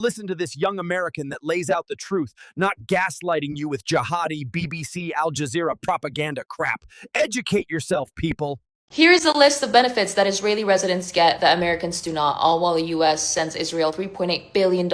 Listen to this young American that lays out the truth, not gaslighting you with jihadi, BBC, Al Jazeera propaganda crap. Educate yourself, people. Here is a list of benefits that Israeli residents get that Americans do not, all while the US sends Israel $3.8 billion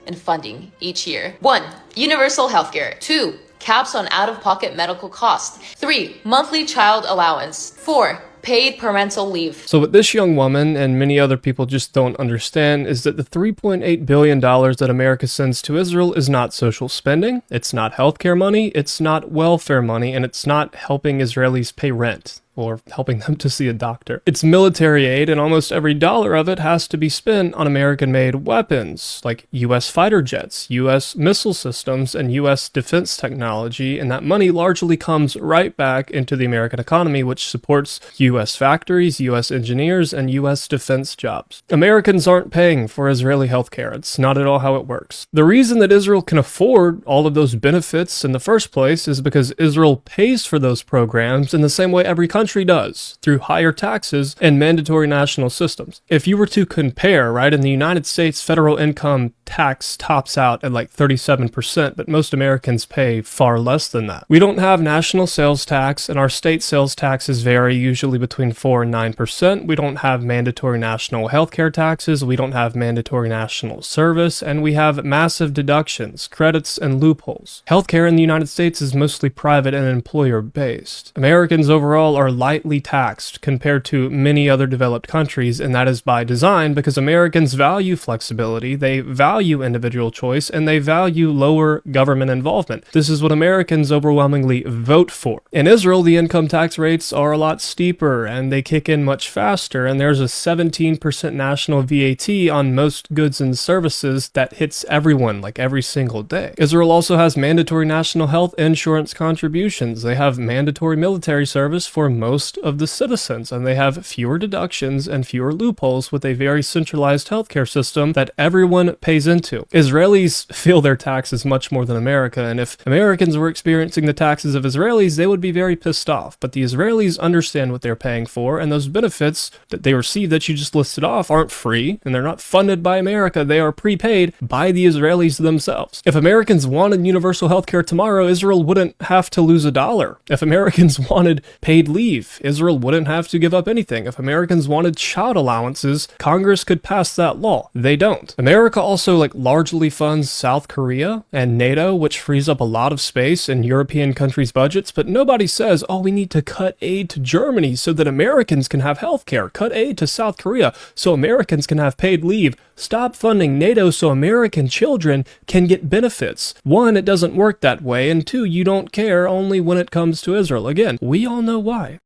in funding each year. 1. Universal healthcare. 2. Caps on out-of-pocket medical costs. 3. Monthly child allowance. 4. Paid parental leave. So what this young woman and many other people just don't understand is that the $3.8 billion that America sends to Israel is not social spending, it's not healthcare money, it's not welfare money, and it's not helping Israelis pay rent or helping them to see a doctor. It's military aid, and almost every dollar of it has to be spent on American-made weapons, like U.S. fighter jets, U.S. missile systems, and U.S. defense technology, and that money largely comes right back into the American economy, which supports U.S. factories, U.S. engineers, and U.S. defense jobs. Americans aren't paying for Israeli healthcare. It's not at all how it works. The reason that Israel can afford all of those benefits in the first place is because Israel pays for those programs in the same way every country does, through higher taxes and mandatory national systems. If you were to compare, right, in the United States, federal income tax tops out at like 37%, but most Americans pay far less than that. We don't have national sales tax, and our state sales taxes vary usually between 4 and 9%. We don't have mandatory national healthcare taxes, we don't have mandatory national service, and we have massive deductions, credits, and loopholes. Healthcare in the United States is mostly private and employer-based. Americans overall are lightly taxed compared to many other developed countries, and that is by design because Americans value flexibility, they value individual choice, and they value lower government involvement. This is what Americans overwhelmingly vote for. In Israel, the income tax rates are a lot steeper, and they kick in much faster, and there's a 17% national VAT on most goods and services that hits everyone, like every single day. Israel also has mandatory national health insurance contributions. They have mandatory military service for most of the citizens, and they have fewer deductions and fewer loopholes with a very centralized healthcare system that everyone pays into. Israelis feel their taxes much more than America, and if Americans were experiencing the taxes of Israelis, they would be very pissed off. But the Israelis understand what they're paying for, and those benefits that they receive that you just listed off aren't free, and they're not funded by America. They are prepaid by the Israelis themselves. If Americans wanted universal healthcare tomorrow, Israel wouldn't have to lose a dollar. If Americans wanted paid leave, Israel wouldn't have to give up anything. If Americans wanted child allowances, Congress could pass that law. They don't. America also largely funds South Korea and NATO, which frees up a lot of space in European countries' budgets, but nobody says, oh, we need to cut aid to Germany so that Americans can have healthcare. Cut aid to South Korea so Americans can have paid leave. Stop funding NATO so American children can get benefits. 1, it doesn't work that way, and 2, you don't care only when it comes to Israel. Again, we all know why.